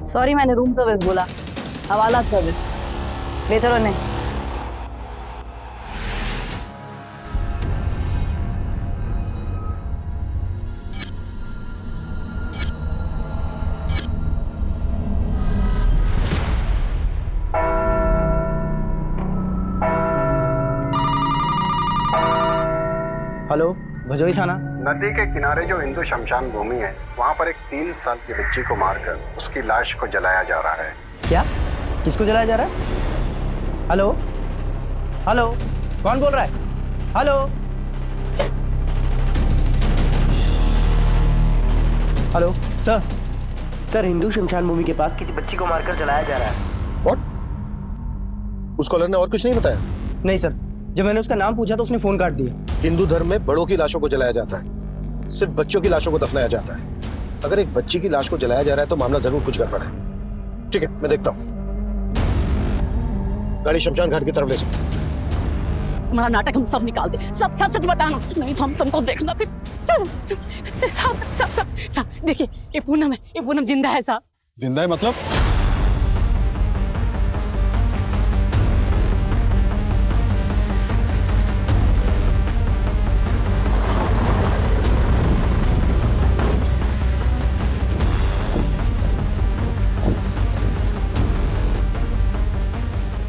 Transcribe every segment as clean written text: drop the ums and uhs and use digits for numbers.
Sorry, मैंने room service बोला, हवालात service. ले चलो नहीं। हेलो, भजोई थाना। नदी के किनारे जो हिंदू शमशान भूमि है, वहाँ पर एक 3 साल की बच्ची को मारकर उसकी लाश को जलाया जा रहा है। क्या? किसको जलाया जा रहा है? हेलो हेलो, कौन बोल रहा है? Hello hello sir, sir Hindu शमशान भूमि के पास किसी बच्ची को मारकर जलाया जा रहा है। व्हाट? उस कॉलर ने और कुछ नहीं बताया? नहीं सर, जब मैंने उसका नाम पूछा तो उसने फोन काट दिया। हिंदू धर्म में बड़ों की लाशों को जलाया जाता है, सिर्फ बच्चों की लाशों को दफनाया जाता है। अगर एक बच्ची की लाश को जलाया जा रहा है तो मामला जरूर कुछ गड़बड़ है। ठीक है, मैं देखता हूँ। गाड़ी शमशान घाट की तरफ ले चलो। तुम्हारा नाटक हम सब निकाल दे, सब सच सच बताना, नहीं तो हम तुमको देखना फिर। चलो साहब साहब साहब साहब साहब, देखिए ये पूनम है, ये पूनम जिंदा है साहब। जिंदा है मतलब?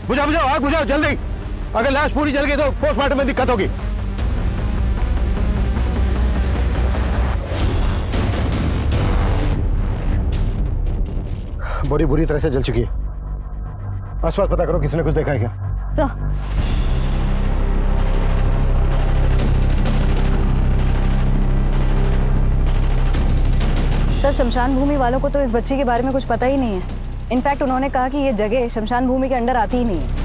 बुझाओ बुझाओ, आग बुझाओ जल्दी। अगर लाश पूरी जल गई तो पोस्टमार्टम में दिक्कत होगी। बॉडी बुरी तरह से जल चुकी है। आसपास पता करो किसी ने कुछ देखा है क्या? तो सर, शमशान भूमि वालों को तो इस बच्ची के बारे में कुछ पता ही नहीं है। इनफैक्ट उन्होंने कहा कि ये जगह शमशान भूमि के अंडर आती ही नहीं है।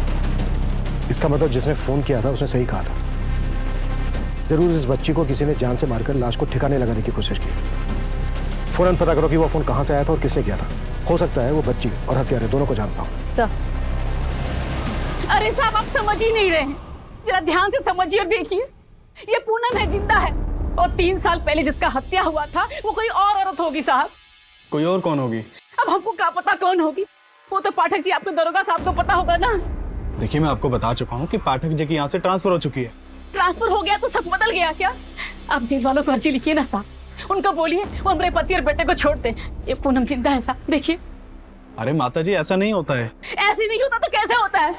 इसका मतलब जिसने फोन किया था उसने सही कहा था। जरूर इस बच्ची को किसी ने जान से मारकर लाश को ठिकाने लगाने की कोशिश की। फौरन पता करो कि वो फोन कहां से आया था और किसने किया था। हो सकता है वो बच्ची और हत्यारे दोनों को जानता हो। सर, अरे साहब, आप समझ ही नहीं रहे हैं, जरा ध्यान से समझिए और देखिए। ये पूनम है, जिंदा है, और 3 साल पहले जिसका हत्या हुआ था वो कोई और औरत होगी साहब। कोई और कौन होगी? अब हमको क्या पता कौन होगी, वो तो पाठक जी आपके दरोगा साहब को पता होगा ना। देखिए, मैं आपको बता चुका हूँ कि पाठक जी की यहाँ से ट्रांसफर हो चुकी है। ट्रांसफर हो गया तो सब बदल गया क्या? आप जेल वालों को अर्जी लिखिए ना साहब, उनको बोलिए वो हमारे पति और बेटे को छोड़ दे। ये पूनम जिंदा है साहब, देखिए। अरे माता जी, ऐसा नहीं होता है। ऐसे नहीं होता तो कैसे होता है?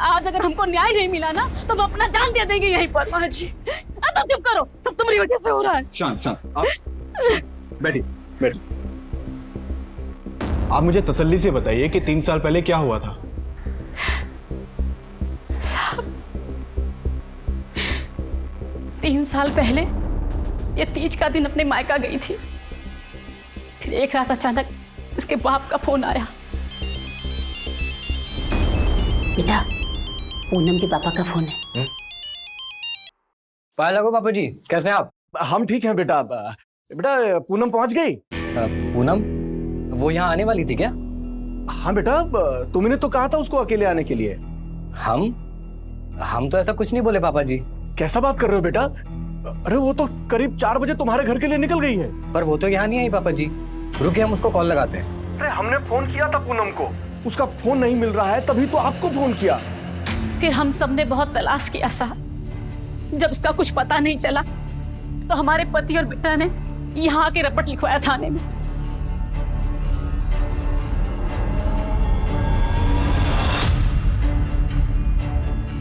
आज अगर हमको न्याय नहीं मिला ना तो हम अपना जान दे देंगे यहीं पर। माँ जी, अब तो चुप करो, सब तुम्हारी वजह से हो रहा है। शांत शांत, आप बैठिए बैठिए। आप मुझे तसल्ली से बताइए कि 3 साल पहले क्या हुआ था? साहब, 3 साल पहले ये तीज का दिन अपने मायका गई थी। फिर एक रात अचानक इसके बाप का फोन आया। बेटा, पूनम के पापा का फोन है। पाया लगो पापा जी, कैसे हैं आप? हम ठीक हैं बेटा। बेटा, पूनम पहुंच गई? पूनम वो यहाँ आने वाली थी क्या? हाँ बेटा, तुमने तो कहा था उसको अकेले आने के लिए। हम तो ऐसा कुछ नहीं बोले पापा जी। कैसा बात कर रहे हो बेटा? अरे वो तो करीब 4 बजे तुम्हारे घर के लिए निकल गई है। पर वो तो यहाँ नहीं आई पापा जी। रुकिए, हम उसको कॉल लगाते हैं। अरे हमने फोन किया था पूनम को, उसका फोन नहीं मिल रहा है, तभी तो आपको फोन किया। फिर हम सबने बहुत तलाश किया साहब। जब उसका कुछ पता नहीं चला तो हमारे पति और बेटा ने यहाँ के रपट लिखवाया थाने में।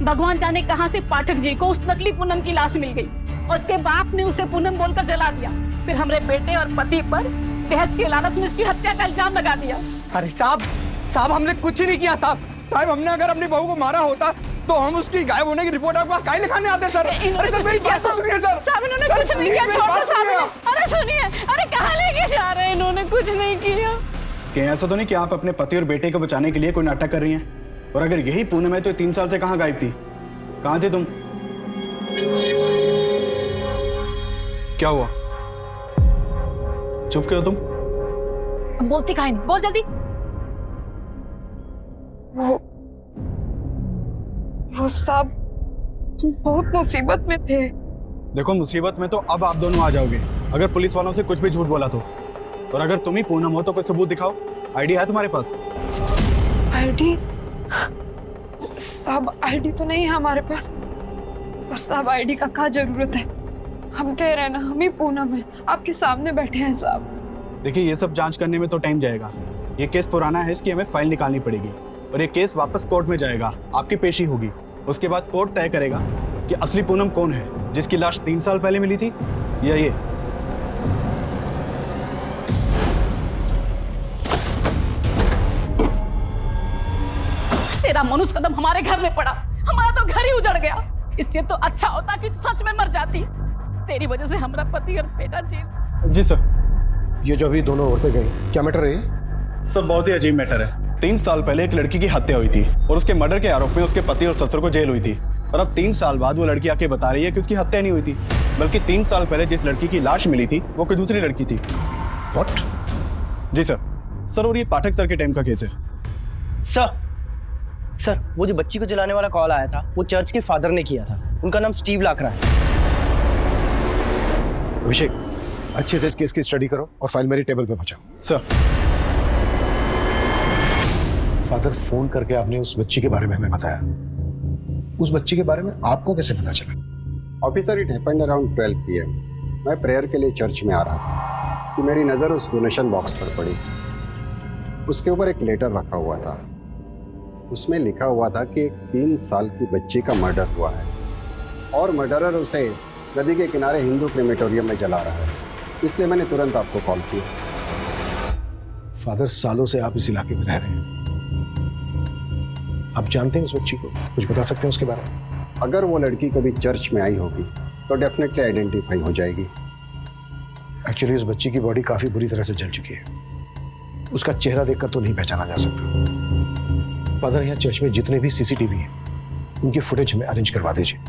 भगवान जाने कहां से पाठक जी को उस नकली पूनम की लाश मिल गई और उसके बाप ने उसे पूनम बोलकर जला दिया। फिर हमारे बेटे और पति पर दहेज के लालच में इसकी हत्या का इल्जाम लगा दिया। अरे साहब हमने कुछ नहीं किया साहब। साहब, हमने अगर अपनी बहू को मारा होता तो हम उसकी गायब होने की रिपोर्ट आपको काहे लिखाने आते सर? अरे सर, मेरी बात सुनिए सर। साहब, इन्होंने कुछ नहीं किया, छोड़ दो साहब। अरे सुनिए, अरे कहाँ लेके जा रहे हैं? इन्होंने कुछ नहीं किया। कहीं ऐसा तो नहीं कि आप अपने पति और बेटे को बचाने के लिए कोई नाटक कर रही हैं? और अगर यही पूनम है तो 3 साल से कहाँ गायब थी? कहाँ थे तुम? क्या हुआ? चुप क्यों तुम? बोलती काहे नहीं? बोल जल्दी। वो साहब बहुत मुसीबत में थे। देखो, मुसीबत में तो अब आप दोनों आ जाओगे अगर पुलिस वालों से कुछ भी झूठ बोला तो। और अगर तुम ही पूनम हो तो कोई सबूत दिखाओ। आईडी है तुम्हारे पास? आईडी? साहब आईडी तो नहीं है हमारे पास। पर साहब आईडी का क्या जरूरत है? हम कह रहे हैं ना, हम ही पूनम है, आपके सामने बैठे हैं साहब। देखिए ये सब जांच करने में तो टाइम जाएगा। ये केस पुराना है, इसकी हमें फाइल निकालनी पड़ेगी और ये केस वापस कोर्ट में जाएगा, आपकी पेशी होगी। उसके बाद कोर्ट तय करेगा कि असली पूनम कौन है, जिसकी लाश 3 साल पहले मिली थी या ये। तेरा मनुष्य कदम हमारे घर में पड़ा, हमारा तो घर ही उजड़ गया। इससे तो अच्छा होता कि तू सच में मर जाती। तेरी वजह से हमारा पति और बेटा जेल। जी सर। ये जो अभी दोनों औरतें गई, क्या मैटर है? सर बहुत ही अजीब मैटर है। 3 साल पहले एक लड़की की हत्या हुई थी और उसके मर्डर के आरोप में उसके पति और ससुर को जेल हुई थी। और अब 3 साल बाद वो लड़की आके बता रही है कि उसकी हत्या नहीं हुई थी, बल्कि 3 साल पहले जिस लड़की की लाश मिली थी वो कोई दूसरी लड़की थी। व्हाट? Ji sir. सर और ये पाठक सर के टाइम का केस है। सर वो जो बच्ची को जलाने वाला कॉल आया था वो चर्च के फादर ने किया था। उनका नाम स्टीव लाकरा है। अभिषेक, अच्छे से इस केस की स्टडी करो और फाइल मेरी टेबल पे पहुंचाओ। सर। फादर, फोन करके आपने उस बच्ची के बारे में हमें बताया। उस बच्ची के बारे में आपको कैसे पता चला? Officer, it happened around 12 PM। मैं प्रेयर के लिए चर्च में आ रहा था कि मेरी नज़र उस डोनेशन बॉक्स पर पड़ी। उसके ऊपर एक लेटर रखा हुआ था। उसमें लिखा हुआ था कि एक 3 साल की बच्ची का मर्डर हुआ है और मर्डरर उसे नदी के किनारे हिंदू क्रेमेटोरियम में जला रहा है। इसलिए मैंने तुरंत आपको कॉल किया। फादर, सालों से आप इस इलाके में रह रहे हैं, आप जानते हैं उस बच्ची को? कुछ बता सकते हैं उसके बारे में? अगर वो लड़की कभी चर्च में आई होगी तो डेफिनेटली आइडेंटिफाई हो जाएगी। एक्चुअली उस बच्ची की बॉडी काफी बुरी तरह से जल चुकी है। उसका चेहरा देखकर तो नहीं पहचाना जा सकता। फादर, यहाँ चर्च में जितने भी CCTV हैं उनकी फुटेज हमें अरेंज करवा दीजिए।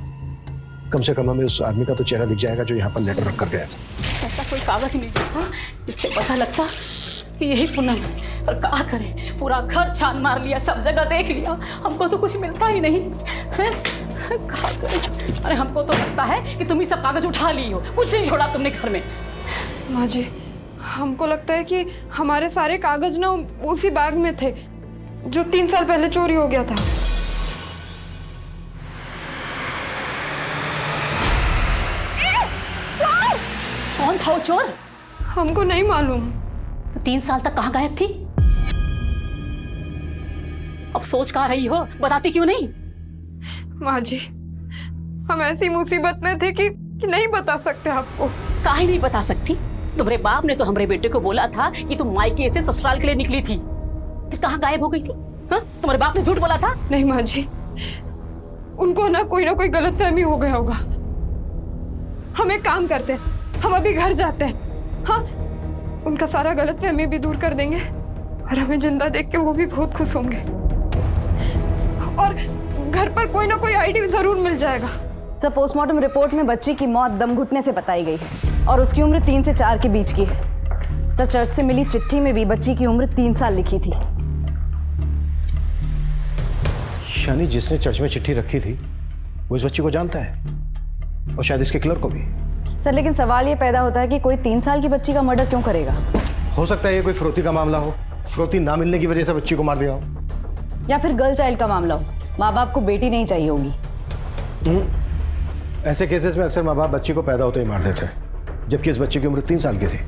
कम से कम हमें उस आदमी का तो चेहरा दिख जाएगा जो यहाँ पर लेटर रख कर गया था। ऐसा कोई कागज मिल जाता जिससे पता लगता कि यही पूनम है। और क्या करें, पूरा घर छान मार लिया, सब जगह देख लिया, हमको तो कुछ मिलता ही नहीं है। क्या करें? अरे हमको तो लगता है कि तुम ही सब कागज उठा ली हो, कुछ नहीं छोड़ा तुमने घर में। माँ जी, हमको लगता है कि हमारे सारे कागज ना उसी बैग में थे जो 3 साल पहले चोरी हो गया था। चोर? कौन था वो चोर? हमको नहीं मालूम। तो 3 साल तक कहाँ गायब थी? अब सोच कहाँ रही हो, बताती क्यों नहीं? माँ जी, हम ऐसी मुसीबत में थे कि नहीं बता सकते आपको। काहे नहीं बता सकती? तुम्हारे बाप ने तो हमारे बेटे को बोला था कि तुम मायके से ससुराल के लिए निकली थी, फिर कहाँ गायब हो गई थी? हाँ? तुम्हारे बाप ने झूठ बोला था? नहीं माँ जी, उनको ना कोई गलतफहमी हो गया होगा। हम एक काम करते हैं, हम अभी घर जाते हैं। हाँ, उनका सारा गलतफहमी भी दूर कर देंगे और हमें जिंदा देख के वो भी बहुत खुश होंगे। और घर पर कोई ना कोई आईडी जरूर मिल जाएगा। सर, पोस्टमार्टम रिपोर्ट में बच्ची की मौत दम घुटने से बताई गई है और उसकी उम्र 3 से 4 के बीच की है। सर, चर्च से मिली चिट्ठी में भी बच्ची की उम्र 3 साल लिखी थी। यानी जिसने चर्च में चिट्ठी रखी थी वो इस बच्ची को जानता है और शायद इसके क्लर्क को भी। सर, लेकिन सवाल ये पैदा होता है कि कोई 3 साल की बच्ची का मर्डर क्यों करेगा? हो सकता है ये कोई फिरौती का मामला हो, फिरौती ना मिलने की वजह से बच्ची को मार दिया हो। या फिर गर्ल चाइल्ड का मामला हो, माँ बाप को बेटी नहीं चाहिए होगी। ऐसे केसेस में अक्सर माँ बाप बच्ची को पैदा होते ही मार देते हैं, जबकि इस बच्ची की उम्र 3 साल की थी।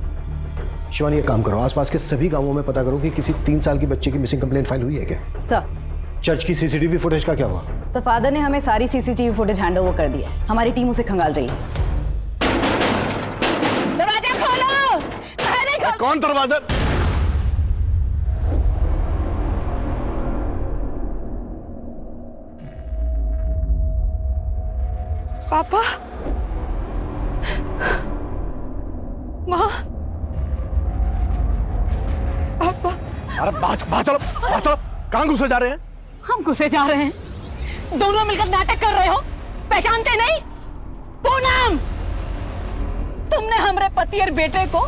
शिवानी, एक काम करो, आसपास के सभी गांवों में पता करो कि किसी 3 साल की बच्ची की मिसिंग कंप्लेंट फाइल हुई है क्या। सर, चर्च की CCTV फुटेज का क्या हुआ? सर, फादर ने हमें सारी CCTV फुटेज हैंड ओवर कर दिया है। हमारी टीम उसे खंगाल रही है। दरवाजा खोलो! कौन दरवाजा? पापा, माँ, पापा। अरे बाहर चलो, कहाँ घुसे जा रहे हैं? हम घुसे जा रहे हैं, दोनों मिलकर नाटक कर रहे हो, पहचानते नहीं? पूनम, तुमने हमारे पति और बेटे को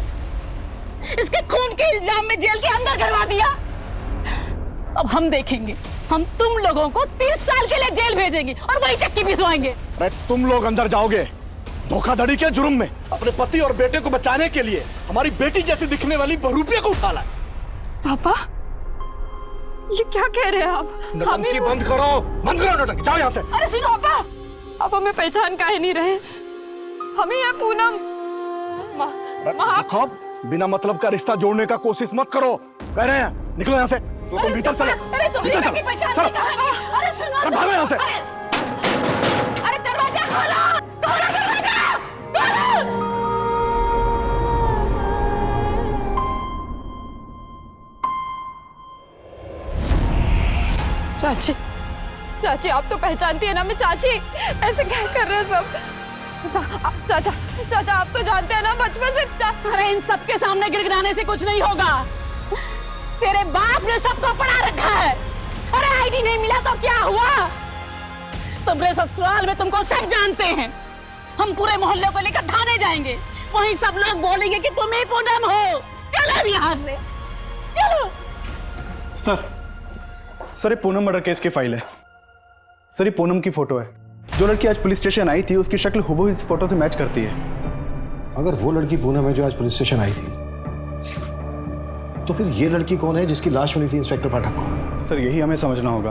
इसके खून के इल्जाम में जेल के अंदर करवा दिया। अब हम देखेंगे, हम तुम लोगों को 30 साल के लिए जेल भेजेंगे और वही चक्की पिसवाएंगे। अरे तुम लोग अंदर जाओगे, धोखाधड़ी के जुर्म में अपने पति और बेटे को बचाने के लिए हमारी बेटी जैसी दिखने वाली बहरूपिया को उठा लाए। पापा, ये क्या कह रहे हैं आप? नौटंकी बंद करो, बंद करो नौटंकी, जाओ यहाँ से। अरे सुनो पापा, आप हमें पहचान काहे नहीं रहे? हमें ये पूनम खौफ, बिना मतलब का रिश्ता जोड़ने का कोशिश मत करो, कह रहे हैं। निकलो यहाँ से, तुम भीतर चलो, भीतर चलो, चलो, भागो यहाँ से। अरे दरवाजा खोलो, खोलो दरवाजा, खोलो। चाची, चाची आप तो पहचानती है ना मैं चाची, ऐसे क्या कर रहे हैं सब? चाचा, चाचा आप तो जानते हैं ना बचपन से। अरे इन सबके सामने गिड़गिड़ाने से कुछ नहीं होगा। तेरे बाप ने सबको पढ़ा रखा है। अरे आईडी नहीं मिला तो क्या हुआ? तुम्हारे ससुराल में तुमको सब जानते हैं। हम पूरे मोहल्ले को लेकर थाने जाएंगे, वहीं सब लोग बोलेंगे कि तुम ही पूनम हो। चलो अब यहाँ से, चलो। सर ये पूनम मर्डर केस की फाइल है। सर ये पूनम की फोटो है। जो लड़की आज पुलिस स्टेशन आई थी उसकी शक्ल हूबहू इस फोटो से मैच करती है। अगर वो लड़की पूनम है जो आज पुलिस स्टेशन आई थी, तो फिर ये लड़की कौन है जिसकी लाश मिली थी इंस्पेक्टर पाठक को? सर यही हमें समझना होगा,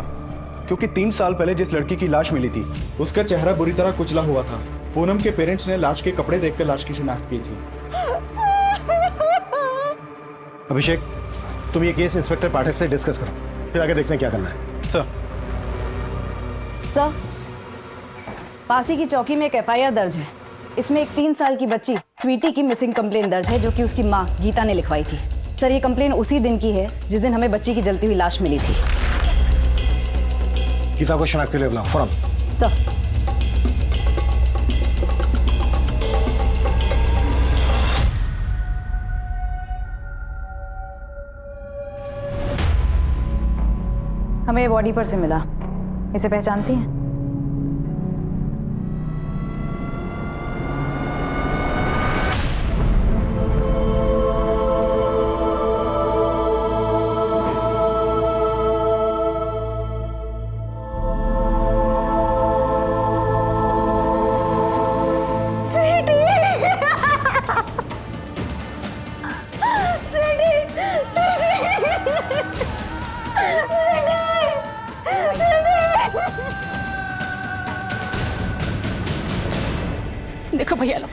क्योंकि 3 साल पहले जिस लड़की की लाश मिली थी उसका चेहरा बुरी तरह कुचला हुआ था। पूनम के पेरेंट्स ने लाश के कपड़े देखकर लाश की शिनाख्त की थी। अभिषेक, तुम ये केस इंस्पेक्टर पाठक से डिस्कस करो, फिर आगे देखते हैं क्या करना है। सर पासी की चौकी में एक एफआईआर दर्ज है। इसमें एक 3 साल की बच्ची स्वीटी की मिसिंग कंप्लेन दर्ज है, जो कि उसकी माँ गीता ने लिखवाई थी। सर ये कंप्लेन उसी दिन की है जिस दिन हमें बच्ची की जलती हुई लाश मिली थी। गीता को शनाख्त के लिए बुलाओ फौरन। सर हमें बॉडी पर से मिला, इसे पहचानती हैं? देखो भैया लोग,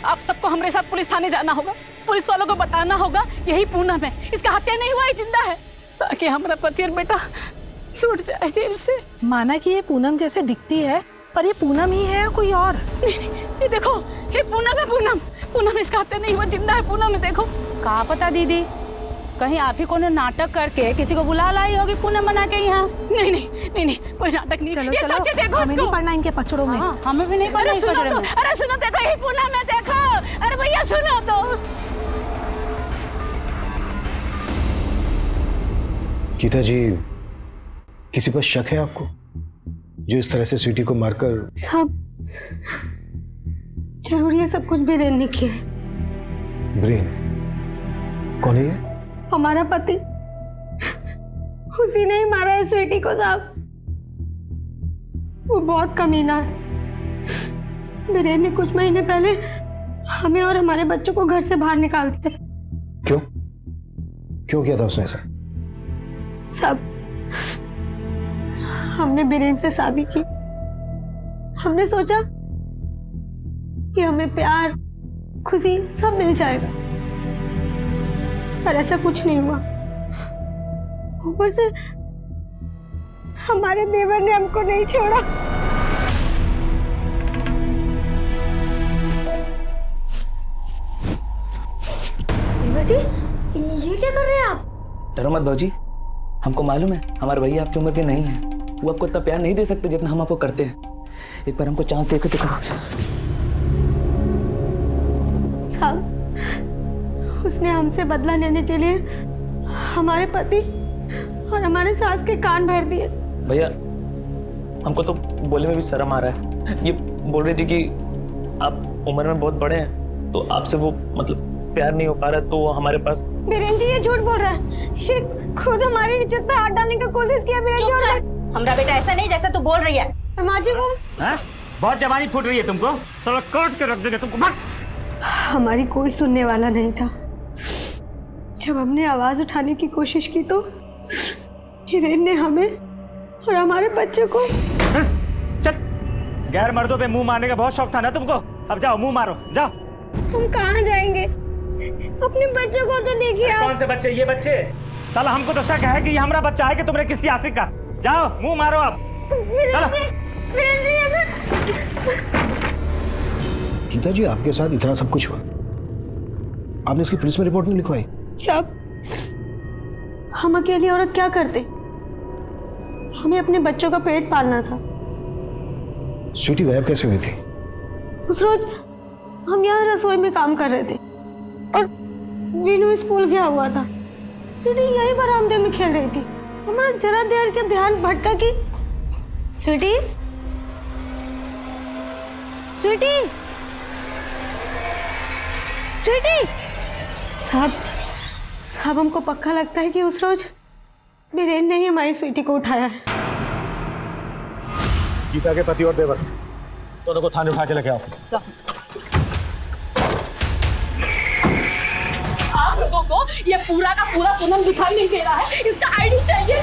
आप सबको हमारे साथ पुलिस थाने जाना होगा। पुलिस वालों को बताना होगा यही पूनम है, इसका हत्या नहीं हुआ, ये जिंदा है, ताकि हमारा पति और बेटा छूट जाए जेल से। माना कि ये पूनम जैसे दिखती है, पर ये पूनम ही है या कोई और? नहीं, ये देखो, ये पूनम है। पूनम इसका हत्या नहीं हुआ, जिंदा है पूनम है। देखो। कहाँ पता दीदी, कहीं आप ही को नाटक करके किसी को बुला लाई होगी पूनम बना के यहाँ। नहीं, कोई नाटक नहीं। चलो, ये चलो, सच है, देखो हमें नहीं पढ़ना इनके पचड़ों में। हमें भी नहीं पढ़ना इस पचड़े में। अरे सुनो, देखो ये पूनम है, देखो। अरे भैया सुनो तो। गीता जी, किसी पर शक है आपको जो इस तरह से स्वीटी को मारकर? सब जरूरी है, सब कुछ बीरेन ने किया है। ब्रेन कौन है ये? हमारा पति, उसी ने ही मारा है स्वीटी को साहब। वो बहुत कमीना है। बीरेन ने कुछ महीने पहले हमें और हमारे बच्चों को घर से बाहर निकाल दिया। क्यों किया था उसने ऐसा? सब हमने बीरेन से शादी की। हमने सोचा कि हमें प्यार, खुशी सब मिल जाएगा, पर ऐसा कुछ नहीं हुआ। ऊपर से हमारे देवर ने हमको नहीं छोड़ा। देवर जी, ये क्या कर रहे हैं आप? डरो मत भाजी, हमको मालूम है हमारे भैया आपकी उम्र के नहीं है। वो आपको इतना प्यार नहीं दे सकते जितना हम आपको करते हैं। एक बार हमको चांस देकर दिखाओ। साहब, उसने हमसे बदला लेने के लिए हमारे पति और हमारे सास के कान भर दिए। भैया हमको तो बोलने में भी शर्म आ रहा है। ये बोल रही थी कि आप उम्र में बहुत बड़े हैं, तो आपसे वो मतलब प्यार नहीं हो पा रहा, तो वो हमारे पास। बीरेन जी ये झूठ बोल रहा है। ये खुद हमारी इज्जत पे हाथ डालने की कोशिश किया बीरेन जी। और हमारा बेटा ऐसा नहीं जैसा तू बोल रही है। माँ जी वो बहुत जवानी फूट रही है तुमको, साला काट के रख देंगे तुमको। हमारी कोई सुनने वाला नहीं था। जब हमने आवाज उठाने की कोशिश की तो हिरेन ने हमें और हमारे बच्चे को। चल, गैर मर्दों पे मुंह मारने का बहुत शौक था ना तुमको, अब जाओ मुंह मारो, जाओ। हम कहाँ जाएंगे? अपने बच्चों को तो देखिए आप। कौन से बच्चे? ये बच्चे? साला हमको तो शक है कि ये हमारा बच्चा है कि तुमने किसी आशिक का। जाओ मुंह मारो अब। गीता जी, आपके साथ इतना सब कुछ हुआ, आपने इसकी पुलिस में रिपोर्ट नहीं लिखवाई? सब हम अकेली औरत क्या करते? हमें अपने बच्चों का पेट पालना था। स्वीटी गायब कैसे हुई थी? उस रोज हम यहाँ रसोई में काम कर रहे थे और वीनू स्कूल गया हुआ था। स्वीटी यही बरामदे में खेल रही थी। हमारा जरा देर के ध्यान भटका कि स्वीटी स्वीटी स्वीटी साहब हमको पक्का लगता है कि उस रोज बीरेन ने ही हमारी स्वीटी को उठाया है। गीता के पति और देवर दोनों को थाने उठा के लेके आओ। आप लोगों को ये पूरा का पूरा पूनम दिखाई नहीं दे रहा है, इसका आईडी चाहिए।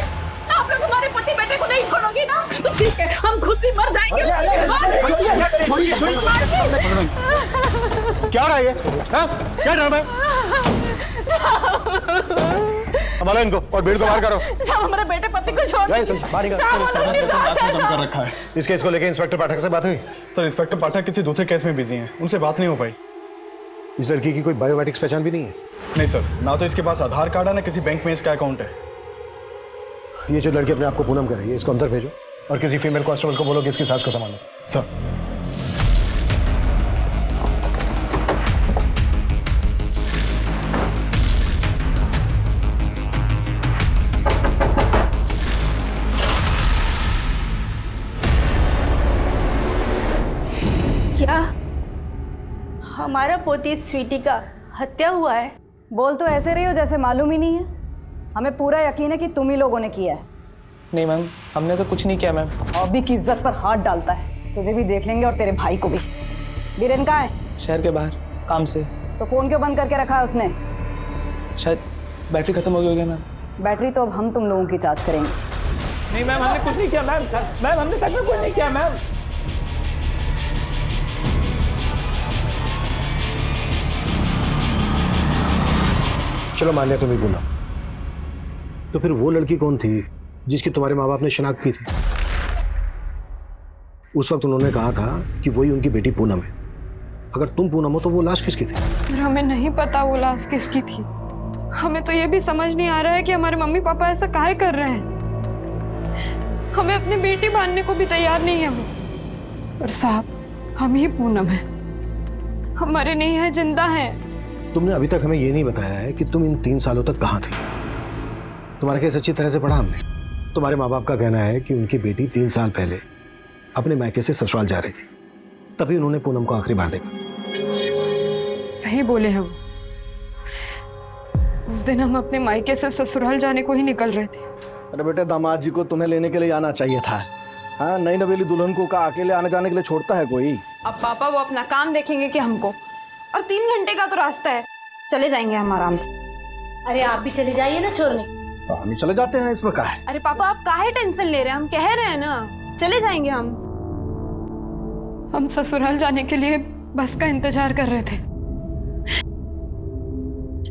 आप लोग हमारे पति बेटे को नहीं छोड़ोगे ना तो ठीक है, हम खुद भी मर जाएंगे। क्या रहा है ये? क्या ड्रामा है? संभालो इनको और भीड़ को बाहर करो। साहब हमारे बेटे पति को छोड़ दीजिए। कर रखा है। इस केस को लेकर इंस्पेक्टर पाठक से बात हुई? सर, इंस्पेक्टर पाठक किसी दूसरे केस में बिजी हैं, उनसे बात नहीं हो पाई। इस लड़की की कोई बायोमेट्रिक्स पहचान भी नहीं है? नहीं सर, ना तो इसके पास आधार कार्ड है ना किसी बैंक में इसका अकाउंट है। ये जो लड़की अपने आप को पूनम कर रही है, इसको अंदर भेजो और किसी फीमेल कांस्टेबल को बोलो कि इसकी सास को संभालो। सर। क्या हमारा पोती स्वीटी का हत्या हुआ है? बोल तो ऐसे रही हो जैसे मालूम ही नहीं है। हमें पूरा यकीन है कि तुम ही लोगों ने किया है। नहीं मैम, हमने ऐसा कुछ नहीं किया मैम। अभी की इज्जत पर हाथ डालता है। तुझे भी देख लेंगे और तेरे भाई को भी। बीरेन कहाँ है? शहर के बाहर काम से। तो फोन क्यों बंद करके रखा है उसने? शायद बैटरी खत्म हो गई होगी मैम। बैटरी तो अब हम तुम लोगों की जांच करेंगे। नहीं मैम, हमने कुछ नहीं किया मैम। मैम हमने सच में कुछ नहीं किया मैम। चलो मान लिया तुम्हें पूनम, तो फिर वो लड़की कौन थी जिसकी तुम्हारे माँ बाप ने शिनाख्त की थी? उस वक्त उन्होंने कहा था कि वही उनकी बेटी पूनम है। अगर तुम पूनम हो तो वो लाश किसकी थी? सर हमें नहीं पता वो लाश किसकी थी। हमें तो ये भी समझ नहीं आ रहा है कि हमारे मम्मी पापा ऐसा काहे कर रहे हैं। हमें अपनी बेटी मानने को भी तैयार नहीं है वो। और साहब हम ही पूनम है, हमारे नहीं है, जिंदा है। तुमने अभी तक हमें ये नहीं बताया है कि तुम इन 3 सालों तक कहाँ थी। तुम्हारा केस अच्छी तरह से पढ़ा हमने। तुम्हारे माँ बाप का कहना है कि उनकी बेटी 3 साल पहले अपने मायके से ससुराल जा रही थी, तभी उन्होंने पूनम को आखिरी बार देखा। सही बोले हैं वो। उस दिन हम अपने मायके से ससुराल जाने को ही निकल रहे थे। अरे बेटे, दामाद जी को तुम्हें लेने के लिए आना चाहिए था। हाँ, नई नवेली दुल्हन को का अकेले आने जाने के लिए छोड़ता है कोई? अब पापा वो अपना काम देखेंगे कि हमको? और 3 घंटे का तो रास्ता है, चले जाएंगे हम आराम से। अरे आप भी चले जाइए ना छोड़ने। हम चले जाते हैं, इसमें क्या है? अरे पापा आप काहे टेंशन ले रहे हैं? हम कह रहे हैं ना, चले जाएंगे हम ससुराल जाने के लिए बस का इंतजार कर रहे थे।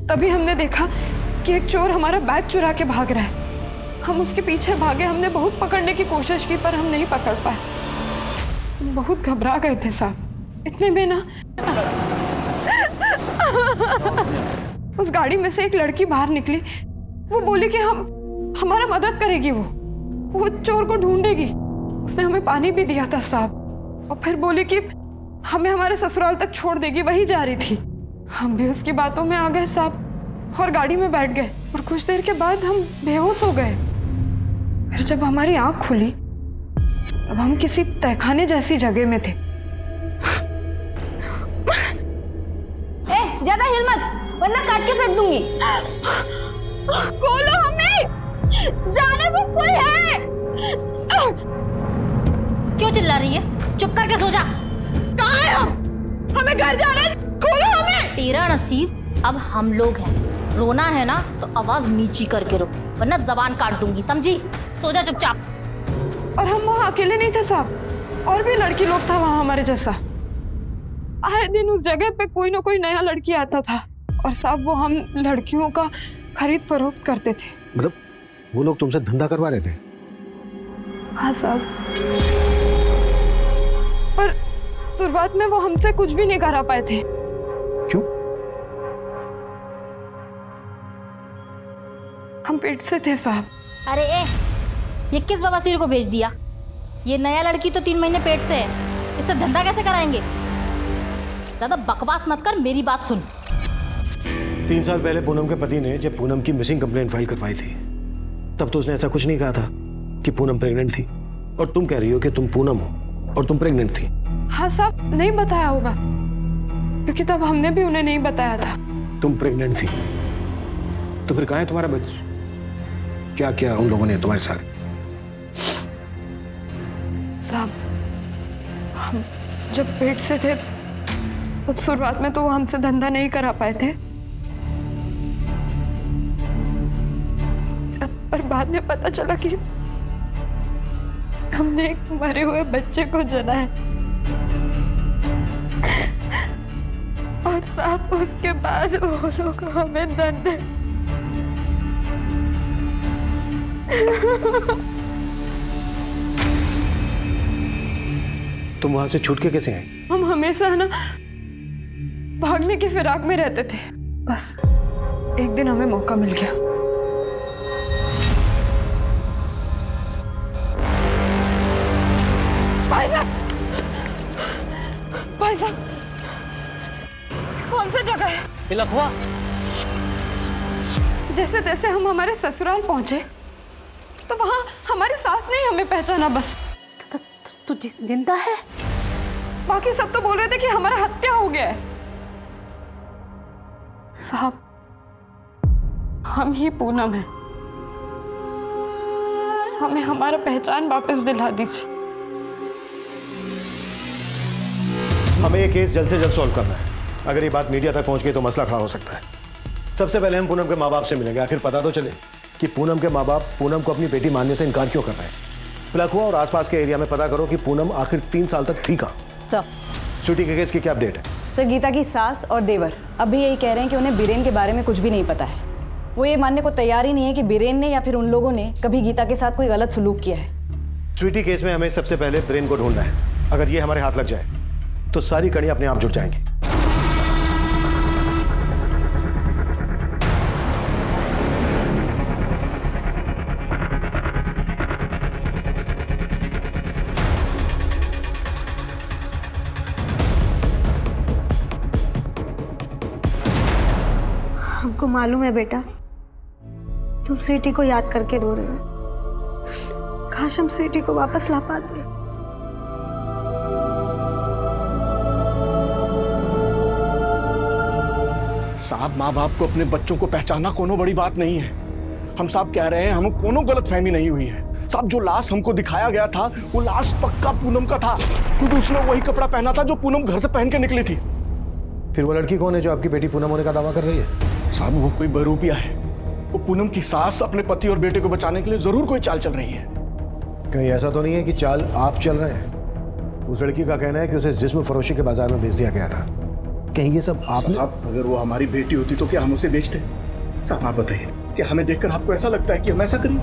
तभी हमने देखा कि एक चोर हमारा बैग चुरा के भाग रहा है। हम उसके पीछे भागे, हमने बहुत पकड़ने की कोशिश की पर हम नहीं पकड़ पाए। हम बहुत घबरा गए थे साहब। इतने में ना उस गाड़ी में से एक लड़की बाहर निकली। वो बोली कि हमारा मदद करेगी, वो चोर को ढूंढेगी। उसने हमें पानी भी दिया था साहब, और फिर बोली कि हमें हमारे ससुराल तक छोड़ देगी, वही जा रही थी। हम भी उसकी बातों में आ गए साहब और गाड़ी में बैठ गए। और कुछ देर के बाद हम बेहोश हो गए। फिर जब हमारी आंख खुली तब हम किसी तहखाने जैसी जगह में थे। ज्यादा हिल मत वरना काट के फेंक दूंगी। खोलो हमें, जाने वो कोई है। क्यों चिल्ला रही है? चुप करके सो जा। घर जा रहे हैं, खोलो हमें। तेरा नसीब अब हम लोग हैं। रोना है ना तो आवाज नीची करके रो, वरना जबान काट दूंगी, समझी? सो जा चुपचाप। और हम वहाँ अकेले नहीं थे साहब, और भी लड़की लोग था वहाँ हमारे जैसा। आए दिन उस जगह पे कोई ना कोई नया लड़की आता था, और साहब वो हम लड़कियों का खरीद फरोख्त करते थे। मतलब वो लोग तुमसे धंधा करवा रहे थे? हाँ साहब, पर शुरुआत में वो हमसे कुछ भी नहीं करा पाए थे। क्यों? हम पेट से थे साहब। अरे ये किस बवासीर को भेज दिया? ये नया लड़की तो 3 महीने पेट से है, इससे धंधा कैसे कराएंगे? ज्यादा बकवास मत कर, मेरी बात सुन। 3 साल पहले पूनम के पति ने जब पूनम की मिसिंग कंप्लेंट फाइल करवाई थी, तब तो उसने ऐसा कुछ नहीं कहा था कि पूनम प्रेग्नेंट थी, और तुम कह रही हो कि तुम पूनम हो और तुम प्रेग्नेंट थी। हाँ साहब, नहीं बताया होगा, क्योंकि तब हमने भी उन्हें नहीं बताया था। तुम प्रेग्नेंट थी तो फिर कहाँ है तुम्हारा बच्चा? क्या क्या उन लोगों ने तुम्हारे साथ? साहब, हम जब पेट से थे तब शुरुआत में तो वो हमसे धंधा नहीं करा पाए थे, पर बाद में पता चला कि हमने एक मरे हुए बच्चे को जना है। और साहब उसके बाद वो लोग हमें धंधे तुम वहां से छूट के कैसे आए? हम हमेशा ना भागने की फिराक में रहते थे, बस एक दिन हमें मौका मिल गया। भाई साहब, कौन सी जगह है? लखवा। जैसे तैसे हम हमारे ससुराल पहुंचे तो वहां हमारी सास ने ही हमें पहचाना। बस तू जिंदा है? बाकी सब तो बोल रहे थे कि हमारा हत्या हो गया है। साहब, हम ही पूनम है, हमें हमारा पहचान वापस दिला दीजिए। हमें ये केस जल्द से जल्द सॉल्व करना है। अगर ये बात मीडिया तक पहुंच गई तो मसला खड़ा हो सकता है। सबसे पहले हम पूनम के माँ बाप से मिलेंगे, आखिर पता तो चले कि पूनम के माँ बाप पूनम को अपनी बेटी मानने से इनकार क्यों कर रहे हैं। लखवा और आसपास के एरिया में पता करो कि पूनम आखिर 3 साल तक थी कहाँ। सर, स्वीटी के केस की क्या अपडेट है? सर, गीता की सास और देवर अभी यही कह रहे हैं कि उन्हें बीरेन के बारे में कुछ भी नहीं पता है। वो ये मानने को तैयार ही नहीं है कि बीरेन ने या फिर उन लोगों ने कभी गीता के साथ कोई गलत सलूक किया है। स्वीटी केस में हमें सबसे पहले ब्रेन को ढूंढना है। अगर ये हमारे हाथ लग जाए तो सारी कड़ियां अपने आप जुड़ जाएंगी। हमको मालूम है बेटा, तुम स्वीटी को याद करके रो रहे हो। काश हम स्वीटी को वापस ला पाते। साहब, माँ बाप को अपने बच्चों को पहचानना कोनो बड़ी बात नहीं है। हम साहब कह रहे हैं हमें कोनो गलतफहमी नहीं हुई है। साहब, जो लाश हमको दिखाया गया था वो लाश पक्का पूनम का था, क्योंकि उसने वही कपड़ा पहना था जो पूनम घर से पहन के निकली थी। फिर वो लड़की कौन है जो आपकी बेटी पूनम होने का दावा कर रही है? साहब, वो कोई बहरूपिया है। वो पूनम की सास अपने पति और बेटे को बचाने के लिए जरूर कोई चाल चल रही है। कहीं ऐसा तो नहीं है कि चाल आप चल रहे हैं? उस लड़की का कहना है कि उसे जिस्म फरोशी के बाजार में बेच दिया गया था। कहीं ये सब आपने? साहब, अगर वो हमारी बेटी होती तो क्या हम उसे बेचते? साहब, आप बताइए, क्या हमें देखकर आपको ऐसा लगता है कि हम ऐसा करें?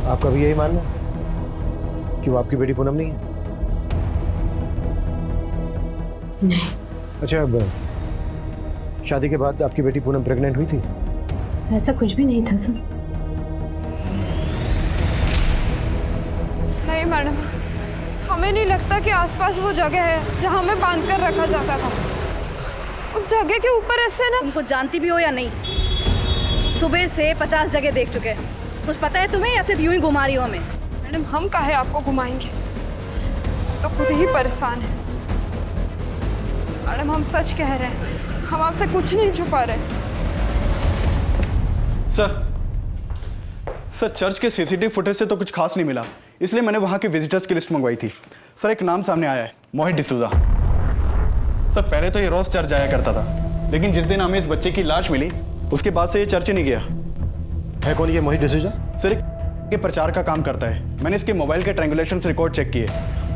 आपका भी यही मानना है कि वो आपकी बेटी पूनम नहीं है? नहीं। अच्छा, अब शादी के बाद आपकी बेटी पूनम प्रेग्नेंट हुई थी? ऐसा कुछ भी नहीं था सर। नहीं मैडम, हमें नहीं लगता कि आसपास वो जगह है जहां हमें बांध कर रखा जाता था। उस जगह के ऊपर ऐसे ना। तुमको जानती भी हो या नहीं, सुबह से 50 जगह देख चुके हैं। कुछ पता है तुम्हें या सिर्फ यूं ही घुमा रही हो हमें? मैडम, हम काहे आपको घुमाएंगे, तो खुद ही परेशान है। मैडम, हम सच कह रहे हैं, हम आपसे कुछ नहीं छुपा रहे। सर, चर्च के सीसीटीवी फुटेज से तो कुछ खास नहीं मिला, इसलिए मैंने वहाँ के विजिटर्स की लिस्ट मंगवाई थी। सर एक नाम सामने आया है, मोहित डिसूजा। सर पहले तो ये रोज चर्च जाया करता था, लेकिन जिस दिन हमें इस बच्चे की लाश मिली उसके बाद से ये चर्च ही नहीं गया। है कौन ये मोहित डिसूजा? सर के प्रचार का काम करता है। मैंने इसके मोबाइल के ट्रायंगुलेशन रिकॉर्ड चेक किए।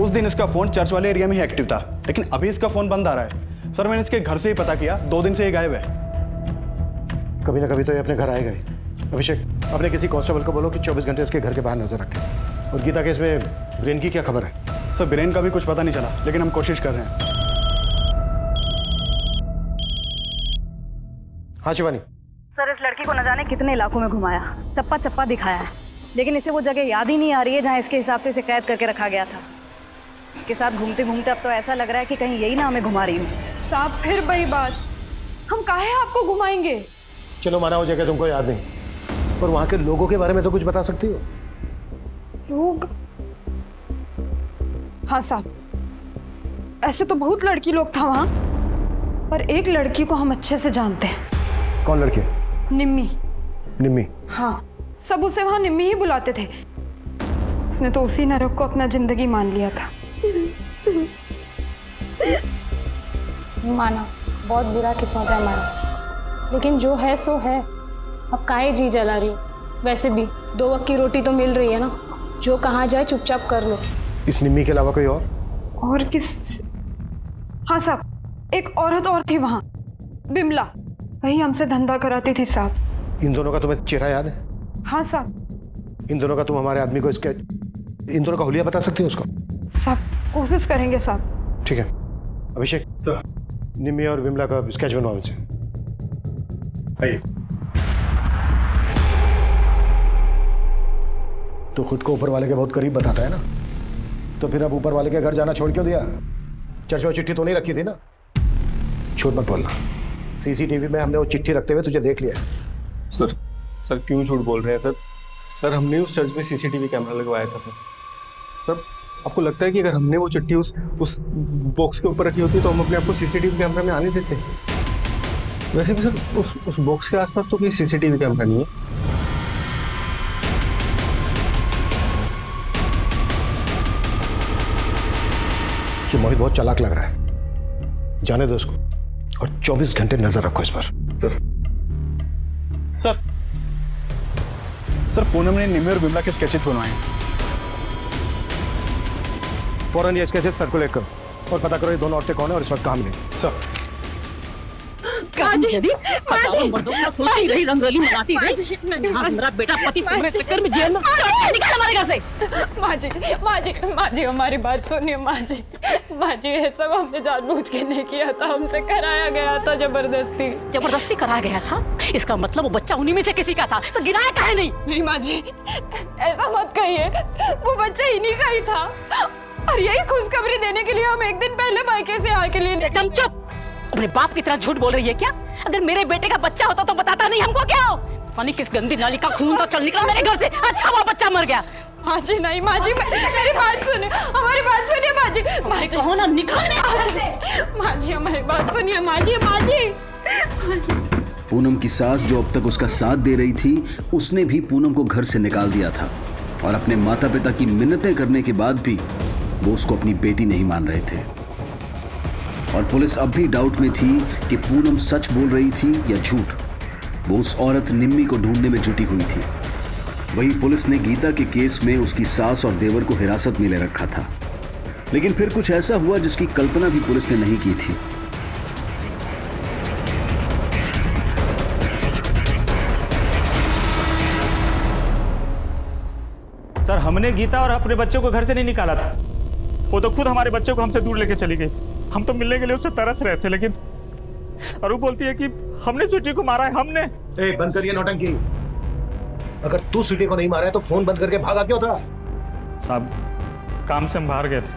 उस दिन इसका फोन चर्च वाले एरिया में ही एक्टिव था, लेकिन अभी इसका फोन बंद आ रहा है। सर मैंने इसके घर से ही पता किया, 2 दिन से ये गायब है। कभी ना कभी तो ये अपने घर आएगा ही। अभिषेक, अपने किसी कांस्टेबल को बोलो कि 24 घंटे इसके घर के बाहर नजर रखें। और गीता केस में ब्रेन की क्या खबर है? सर ब्रेन का भी कुछ पता नहीं चला, लेकिन हम कोशिश कर रहे हैं। हाँ शिवानी। सर इस लड़की को न जाने कितने इलाकों में घुमाया, चप्पा चप्पा दिखाया है, लेकिन इसे वो जगह याद ही नहीं आ रही है जहाँ इसके हिसाब से इसे कैद करके रखा गया था। इसके साथ घूमते घूमते अब तो ऐसा लग रहा है कि कहीं यही ना हमें घुमा रही हूँ। साहब फिर वही बात, हम काहे आपको घुमाएंगे? चलो माना हो जगह तुमको याद नहीं, पर वहां के लोगों के बारे में तो कुछ बता सकती हो? लोग? हाँ साहब, ऐसे तो बहुत लड़की लोग था वहां, पर एक लड़की को हम अच्छे से जानते हैं। कौन लड़की? निम्मी। निम्मी? हाँ, सब उसे वहां निम्मी ही बुलाते थे। उसने तो उसी नरक को अपना जिंदगी मान लिया था। माना बहुत बुरा किस्मत है हमारा, लेकिन जो है सो है। अब काहे जी जला रही हो? वैसे भी 2 वक्त की रोटी तो मिल रही है ना, जो कहाँ जाए चुपचाप कर लो। इस निम्मी के अलावा कोई और किस? हाँ साहब, एक औरत और थी वहां, बिमला, वही हमसे धंधा कराती थी साहब। इन दोनों का तुम्हें चेहरा याद है? हाँ साहब। इन दोनों का तुम हमारे आदमी को इसके, इन दोनों का हुलिया बता सकती हो उसको? साहब कोशिश करेंगे साहब। ठीक है अभिषेक, निम्मी और बिमला का स्केच बनवाओ इनसे। तो खुद को ऊपर वाले के बहुत करीब बताता है ना, तो फिर अब ऊपर वाले के घर जाना छोड़ क्यों दिया? चर्च में चिट्ठी तो नहीं रखी थी ना? झूठ मत बोलना, सीसीटीवी में हमने वो चिट्ठी रखते हुए तुझे देख लिया। सर क्यों झूठ बोल रहे हैं सर? सर हमने उस चर्च में सीसीटीवी कैमरा लगवाया था सर। आपको लगता है कि अगर हमने वो चिट्ठी उस बॉक्स के ऊपर रखी होती तो हम अपने आप को सीसीटीवी कैमरा में आने देते? वैसे भी सर उस बॉक्स के आसपास तो कोई सीसीटीवी कैमरा नहीं है। ये मोहित बहुत चालाक लग रहा है, जाने दो उसको और 24 घंटे नजर रखो इस पर। सर पूनम ने निम्मी और बिमला के स्केचेस बनवाए हैं। फौरन ये स्केचेस सर्कुलेट करो और पता करो ये दोनों औरतें कौन है और इस वक्त कहाँ मिली। सर सोचती रही, रंगोली मनाती रही। मेरा बेटा पति तुम्हारे चक्कर में जेल में निकाल हमारे घर से। माँ जी हमारी बात सुनिए। माँ जी ये सब हमने जानबूझ के नहीं किया था, हमसे कराया गया था जबरदस्ती कराया गया था? इसका मतलब वो बच्चा उन्हीं में से किसी का था, तो गिराया काहे नहीं? माँ जी ऐसा मत कहिए, वो बच्चा इन्हीं का ही था और यही खुशखबरी देने के लिए हम एक दिन पहले मायके से आके लिए। एकदम चुप, अपने बाप की तरह झूठ बोल रही है क्या? अगर मेरे बेटे का बच्चा होता तो बताता नहीं हमको क्या हो? पानी किस गंदी नाली का खून तो चल निकला मेरे घर से। अच्छा वो बच्चा मर गया। माँ जी नहीं, माँ जी मेरी बात सुनिए, हमारी बात सुनिए माँ जी। माँ जी कहो ना निकल माँ जी हमारी बात सुनिए माँ जी। पूनम की सास जो अब तक उसका साथ दे रही थी, उसने भी पूनम को घर से निकाल दिया था और अपने माता पिता की मिन्नतें करने के बाद भी वो उसको अपनी बेटी नहीं मान रहे थे। और पुलिस अब भी डाउट में थी कि पूनम सच बोल रही थी या झूठ। वो उस औरत निम्मी को ढूंढने में जुटी हुई थी। वहीं पुलिस ने गीता के केस में उसकी सास और देवर को हिरासत में ले रखा था, लेकिन फिर कुछ ऐसा हुआ जिसकी कल्पना भी पुलिस ने नहीं की थी। सर हमने गीता और अपने बच्चों को घर से नहीं निकाला था, वो तो खुद हमारे बच्चों को हमसे दूर लेके चली गई थी। हम तो मिलने के लिए उससे तरस रहे थे, लेकिन और वो बोलती है कि हमने स्वीटी को मारा है। हमने? ए बंद करिए नौटंकी। अगर तू स्वीटी को नहीं मारा है तो फोन बंद करके भागा क्यों था? साहब काम से हम बाहर गए थे,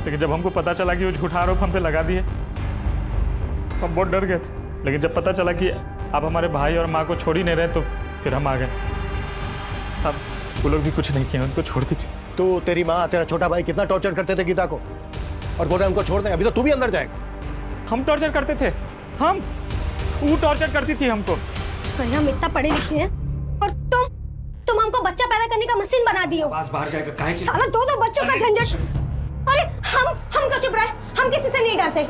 लेकिन जब हमको पता चला कि वो झूठा आरोप हम पे लगा दिए तो हम बहुत डर गए थे। लेकिन जब पता चला कि आप हमारे भाई और माँ को छोड़ ही नहीं रहे तो फिर हम आ गए। अब वो लोग भी कुछ नहीं किए, उनको छोड़ दीजिए। तू, तेरी माँ, तेरा छोटा भाई कितना टॉर्चर करते थे गीता को और बोल रहे उनको छोड़ दें। अभी तो तू भी अंदर जाएगा। हम टॉर्चर करते थे? हम? वो टॉर्चर करती थी हमको। हम इतना पढ़े लिखे हैं और तुम हमको बच्चा पैदा करने का मशीन बना दिए हो। बाहर जाएगा काहे? साला दो बच्चों का झंझट। अरे हम क्यों चुप रहे? हम किसी से नहीं डरते।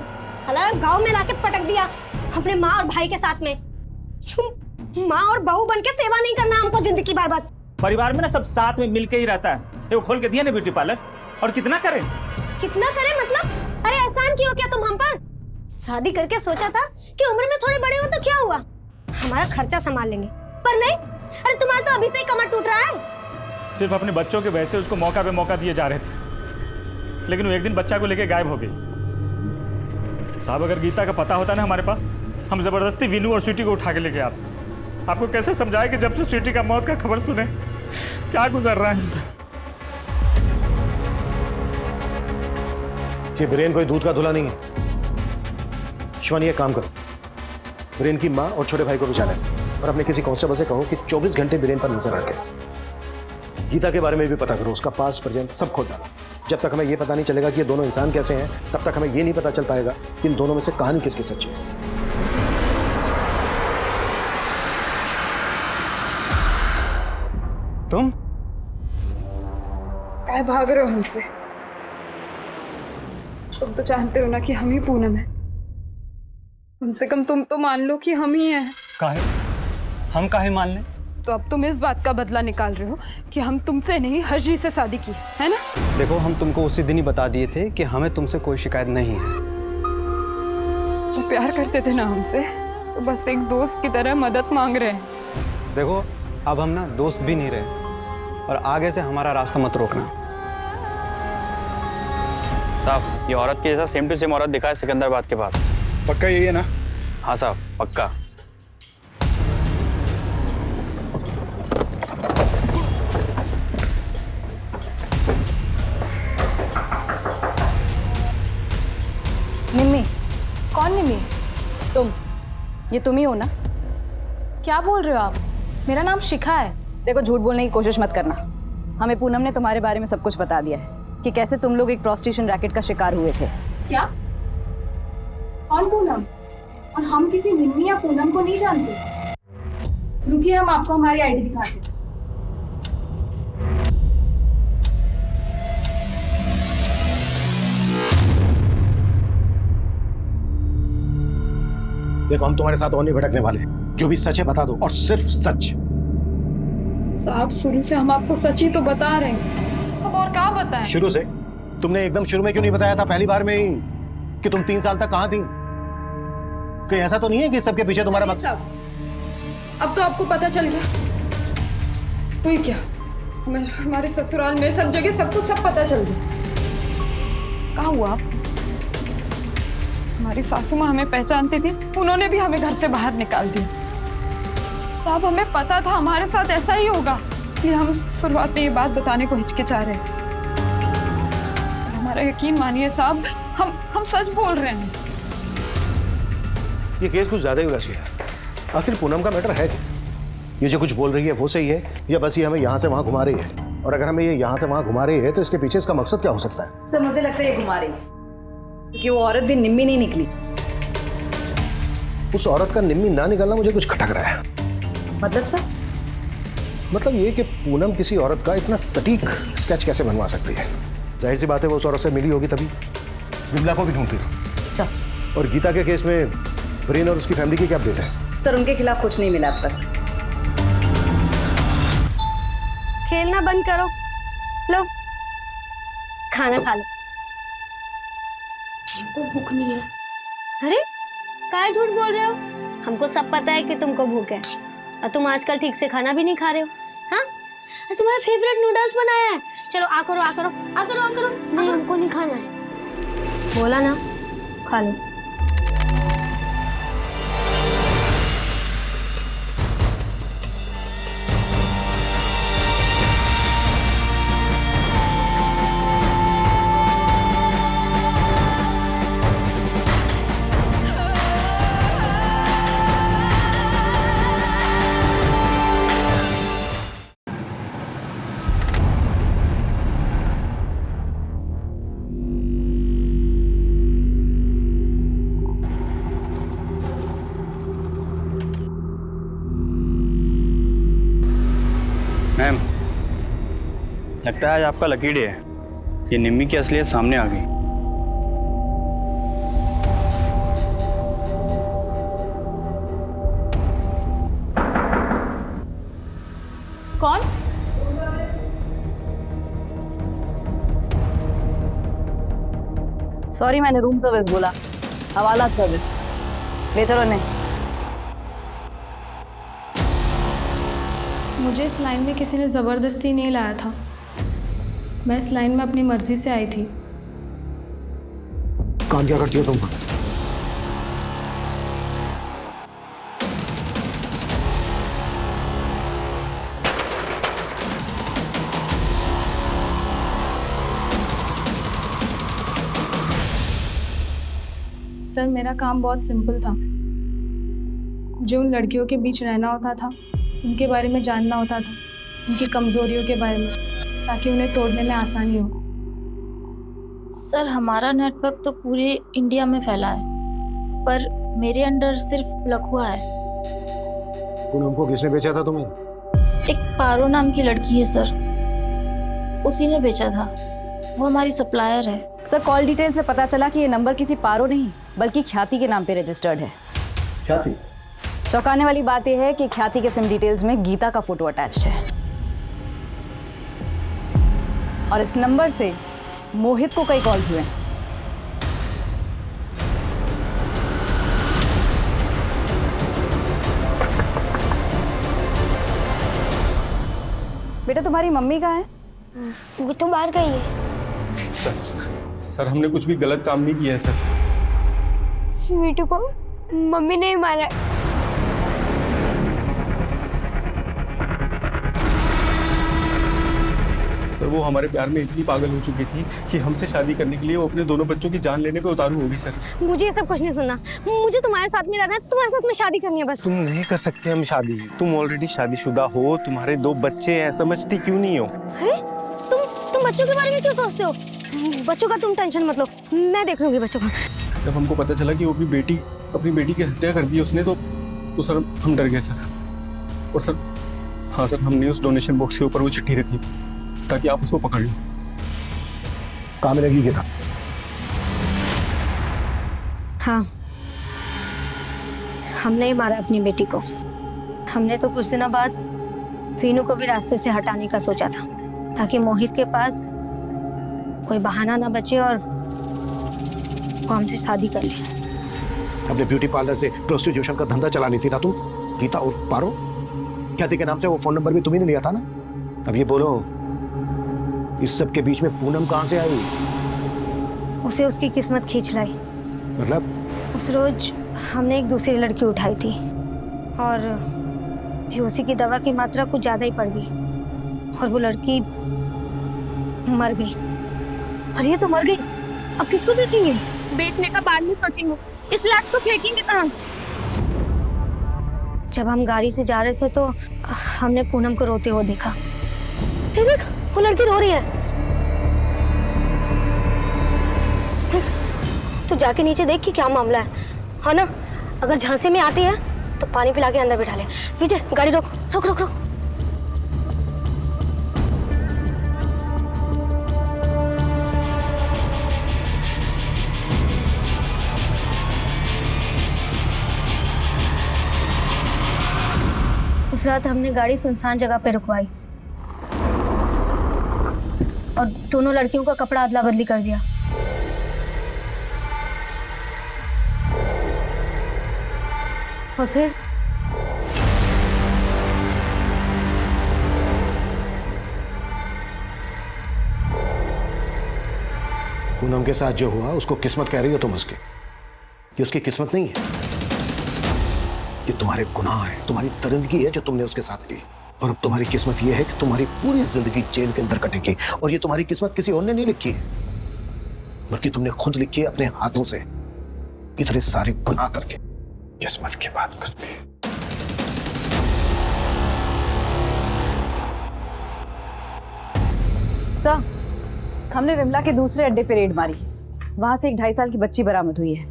साला गांव में लाके पटक दिया अपने माँ और भाई के साथ में। माँ और बहू बन के सेवा नहीं करना हमको जिंदगी भर। बस परिवार में ना सब साथ में मिलके ही रहता है। ये वो खोल के दिया ना ब्यूटी पार्लर, और कितना करें? कितना करें मतलब? अरे एहसान क्यों किया तुम हम पर? शादी करके सोचा था कि उम्र में थोड़े बड़े हो तो क्या हुआ, हमारा खर्चा संभाल लेंगे, पर नहीं। अरे तुम्हारा तो अभी से ही कमर टूट रहा है। सिर्फ अपने बच्चों के वैसे उसको मौका पे मौका दिए जा रहे थे, लेकिन वो एक दिन बच्चा को लेके गायब हो गई। साहब अगर गीता का पता होता ना हमारे पास, हम जबरदस्ती विनू और स्वीटी को उठा के लेके आते। आपको कैसे समझाए कि जब से स्वीटी का मौत का खबर सुने क्या गुजर रहा है। ये बीरेन कोई दूध का धुला नहीं है। शिवानी एक काम करो, बीरेन की माँ और छोटे भाई को भी जाने और अपने किसी कांस्टेबल से कहो कि 24 घंटे बीरेन पर नजर रखे। गीता के बारे में भी पता करो, उसका पास्ट प्रेजेंट सब खोल डालो। जब तक हमें यह पता नहीं चलेगा कि ये दोनों इंसान कैसे हैं, तब तक हमें यह नहीं पता चल पाएगा कि इन दोनों में से कहानी किसकी सच्ची है। तुम क्या भाग रहे हो हमसे? तुम तो जानते हो ना कि हम ही पूनम है। कम से कम तुम तो मान लो कि हम ही हैं। काहे? हम काहे मान लें? तो अब तुम इस बात का बदला निकाल रहे हो कि हम तुमसे नहीं हर्षजी से शादी की है ना? देखो, हम तुमको उसी दिन ही बता दिए थे कि हमें तुमसे कोई शिकायत नहीं है। तो प्यार करते थे ना हमसे, तो बस एक दोस्त की तरह मदद मांग रहे हैं। देखो, अब हम ना दोस्त भी नहीं रहे, और आगे से हमारा रास्ता मत रोकना। साहब, ये औरत की जैसा सेम टू सेम औरत दिखा है सिकंदराबाद के पास। पक्का यही है ना? हाँ साहब, पक्का। निम्मी? कौन निम्मी? तुम? ये तुम ही हो ना? क्या बोल रहे हो आप? मेरा नाम शिखा है। देखो, झूठ बोलने की कोशिश मत करना। हमें पूनम ने तुम्हारे बारे में सब कुछ बता दिया है कि कैसे तुम लोग एक प्रोस्टिट्यूशन रैकेट का शिकार हुए थे। क्या? कौन पूनम? और हम किसी निम्मी या पूनम को नहीं जानते। रुकिए, हम आपको हमारी आईडी दिखाते हैं। देखो, हम तुम्हारे साथ और नहीं भटकने वाले। जो भी सच है बता दो, और सिर्फ सच। साहब, शुरू से हम आपको सच ही तो बता रहे हैं, अब और क्या बताएं? शुरू से? तुमने एकदम शुरू में क्यों नहीं बताया था पहली बार में ही कि तुम 3 साल तक कहाँ थी? कहीं ऐसा तो नहीं है कि सबके पीछे तुम्हारा अब तो आपको पता चल गया तो ही क्या, हमारे ससुराल में सब जगह सबको सब पता चल गया। कहाँ हुआ? हमारी सासू माँ हमें पहचानती थी, उन्होंने भी हमें घर से बाहर निकाल दिया। तो अब हमें पता था हमारे साथ ऐसा ही होगा, इसलिए हम शुरुआत में ये बात बताने को हिचकिचा रहे हैं। हमारा यकीन मानिए साहब, हम सच बोल रहे हैं। ये केस कुछ ज्यादा ही उलझ गया। आखिर पूनम का मैटर है क्या? ये जो कुछ बोल रही है वो सही है, या बस ये हमें यहाँ से वहाँ घुमा रही है? और अगर हमें ये यहाँ से वहाँ घुमा रही है तो इसके पीछे इसका मकसद क्या हो सकता है? सर, मुझे लगता है ये घुमा रही है, क्योंकि वो औरत भी निम्मी नहीं निकली। उस औरत का निम्मी ना निकलना मुझे कुछ खटक रहा है। मतलब सर? मतलब ये कि पूनम किसी औरत का इतना सटीक स्केच कैसे बनवा सकती है? जाहिर सी बात है वो उस औरत से मिली होगी, तभी विमला को भी ढूंढती थी। और गीता के केस में ब्रेन और उसकी फैमिली की क्या अपडेट है? सर, उनके खिलाफ कुछ नहीं मिला अब तक। खेलना बंद करो, लो खाना खा लो। भूख नहीं है। अरे काहे झूठ बोल रहे हो? हमको सब पता है कि तुमको भूख है, और तुम आजकल ठीक से खाना भी नहीं खा रहे हो। हाँ, अरे तुम्हारा फेवरेट नूडल्स बनाया है, चलो आ करो आ करो आ करो आ करो। नहीं, हमको नहीं खाना है, बोला ना, खा लो। मैम, लगता है आज आपका लकी डे है। ये निम्मी की असलियत सामने आ गई। कौन? सॉरी, मैंने रूम सर्विस बोला, हवाला सर्विस। ले चलो ने। मुझे इस लाइन में किसी ने ज़बरदस्ती नहीं लाया था। मैं इस लाइन में अपनी मर्जी से आई थी। काम क्या करती हो तुम? सर, मेरा काम बहुत सिंपल था। मुझे उन लड़कियों के बीच रहना होता था, उनके बारे में जानना होता था, उनकी कमजोरियों के बारे में, ताकि उन्हें तोड़ने में आसानी हो। सर, हमारा नेटवर्क तो पूरे इंडिया में फैला है, पर मेरे अंडर सिर्फ लखुआ है। पूनम को किसने बेचा था तुम्हें? एक पारो नाम की लड़की है सर, उसी ने बेचा था। वो हमारी सप्लायर है। सर, कॉल डिटेल से पता चला कि ये नंबर किसी पारो नहीं बल्कि ख्याति के नाम पे रजिस्टर्ड है। ख्याति? चौंकाने वाली बात यह है कि ख्याति के सिम डिटेल्स में गीता का फोटो अटैच्ड है, और इस नंबर से मोहित को कई कॉल्स हुए। बेटा, तुम्हारी मम्मी कहाँ है? वो तो बाहर गई है। सर, हमने कुछ भी गलत काम नहीं किया है सर। स्वीटू को मम्मी ने ही मारा। तो वो हमारे प्यार में इतनी पागल हो चुकी थी कि हमसे शादी करने के लिए वो अपने दोनों बच्चों की जान लेने पे उतारू होगी सर। मुझे ये सब कुछ नहीं सुनना, मुझे तुम्हारे साथ में रहना है, तुम्हारे साथ में शादी करनी है बस। तुम नहीं कर सकते हम शादी, तुम ऑलरेडी शादीशुदा हो, तुम्हारे 2 बच्चे हैं, समझती क्यों नहीं हो? अरे तुम बच्चों के बारे में क्यों सोचते हो? बच्चों का तुम टेंशन मत लो, मैं देख लूंगी बच्चों का। जब हमको पता चला कि वो अपनी बेटी की हत्या कर दी उसने, तो सर हम डर गए सर। और सर, हाँ सर, हमने उस डोनेशन बॉक्स के ऊपर वो चिट्ठी रखी थी ताकि आप उसको पकड़ लो। कहाँ मिलेगी गीता? हाँ, हमने ही मारा अपनी बेटी को। हमने तो कुछ दिनों बाद वीनू को भी रास्ते से हटाने का सोचा था, ताकि मोहित के पास कोई बहाना ना बचे और वो हमसे शादी कर ले। अपने ब्यूटी पार्लर से प्रोस्टिट्यूशन का धंधा चलानी थी ना तुम? गीता और पारो ख्याति के नाम से वो फोन नंबर भी तुम्ही ने लिया था ना? अब ये बोलो, इस सब के बीच में पूनम कहाँ से आई? उसे उसकी किस्मत खींच लाई। मतलब? उस रोज हमने एक दूसरी लड़की उठाई थी और भी उसी की दवा की मात्रा कुछ ज्यादा ही पड़ गई और वो लड़की मर गई। अरे ये तो मर गई, अब किसको बेचेंगे? बेचने का बाद में सोचेंगे, इस लाश को फेंकेंगे कहाँ? जब हम गाड़ी से जा रहे थे तो हमने पूनम को रोते हुए देखा। देख, वो लड़की रो रही है। तो जाके नीचे देख कि क्या मामला है, हाँ ना? अगर झांसे में आती है तो पानी पिला के अंदर बिठा ले। विजय, गाड़ी रोक रोक रोक रोक। उस रात हमने गाड़ी सुनसान जगह पे रुकवाई और दोनों लड़कियों का कपड़ा अदला बदली कर दिया। और फिर पूनम के साथ जो हुआ उसको किस्मत कह रही हो तुम उसकी? ये उसकी किस्मत नहीं है, ये तुम्हारे गुनाह है, तुम्हारी दरिंदगी है जो तुमने उसके साथ की। और अब तुम्हारी किस्मत ये है कि तुम्हारी पूरी जिंदगी जेल के अंदर कटेगी। और ये तुम्हारी किस्मत किसी और ने नहीं लिखी है, बल्कि तुमने खुद लिखी है अपने हाथों से, इतने सारे गुनाह करके। किस्मत की बात करती है। सर, हमने विमला के दूसरे अड्डे पे रेड मारी। वहां से एक 2.5 साल की बच्ची बरामद हुई है।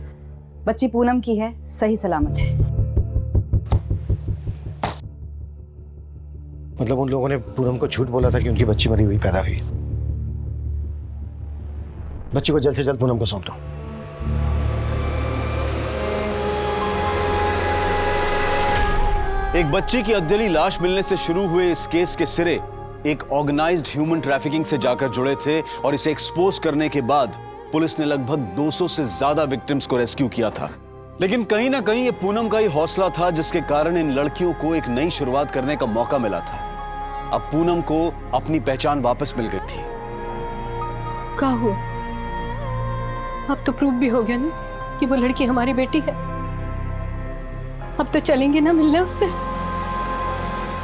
बच्ची पूनम की है, सही सलामत है। मतलब उन लोगों ने पूनम को झूठ बोला था कि उनकी बच्ची मरी हुई पैदा हुई? बच्ची को जल्द से जल्द पूनम को सौंप दो। एक बच्ची की अधजली लाश मिलने से शुरू हुए इस केस के सिरे एक ऑर्गेनाइज्ड ह्यूमन ट्रैफिकिंग से जाकर जुड़े थे और इसे एक्सपोज करने के बाद पुलिस ने लगभग 200 से ज्यादा विक्टिम्स को रेस्क्यू किया था। लेकिन कहीं ना कहीं ये पूनम का ही हौसला था जिसके कारण इन लड़कियों को एक नई शुरुआत करने का मौका मिला था। अब पूनम को अपनी पहचान वापस मिल गई थी। क्या हुआ? अब तो प्रूव भी हो गया ना कि वो लड़की हमारी बेटी है। अब तो चलेंगे ना मिलने उससे।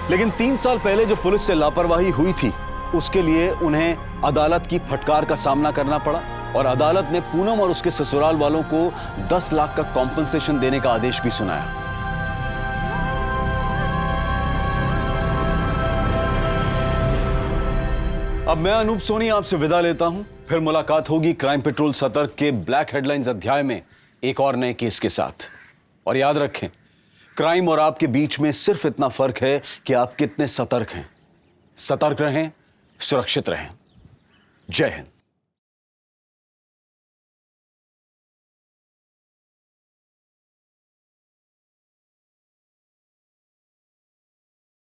लेकिन 3 साल पहले जो पुलिस से लापरवाही हुई थी उसके लिए उन्हें अदालत की फटकार का सामना करना पड़ा और अदालत ने पूनम और उसके ससुराल वालों को 10 लाख का कॉम्पनसेशन देने का आदेश भी सुनाया। अब मैं अनूप सोनी आपसे विदा लेता हूं। फिर मुलाकात होगी क्राइम पेट्रोल सतर्क के ब्लैक हेडलाइंस अध्याय में एक और नए केस के साथ। और याद रखें, क्राइम और आपके बीच में सिर्फ इतना फर्क है कि आप कितने सतर्क हैं। सतर्क रहें, सुरक्षित रहें। जय हिंद।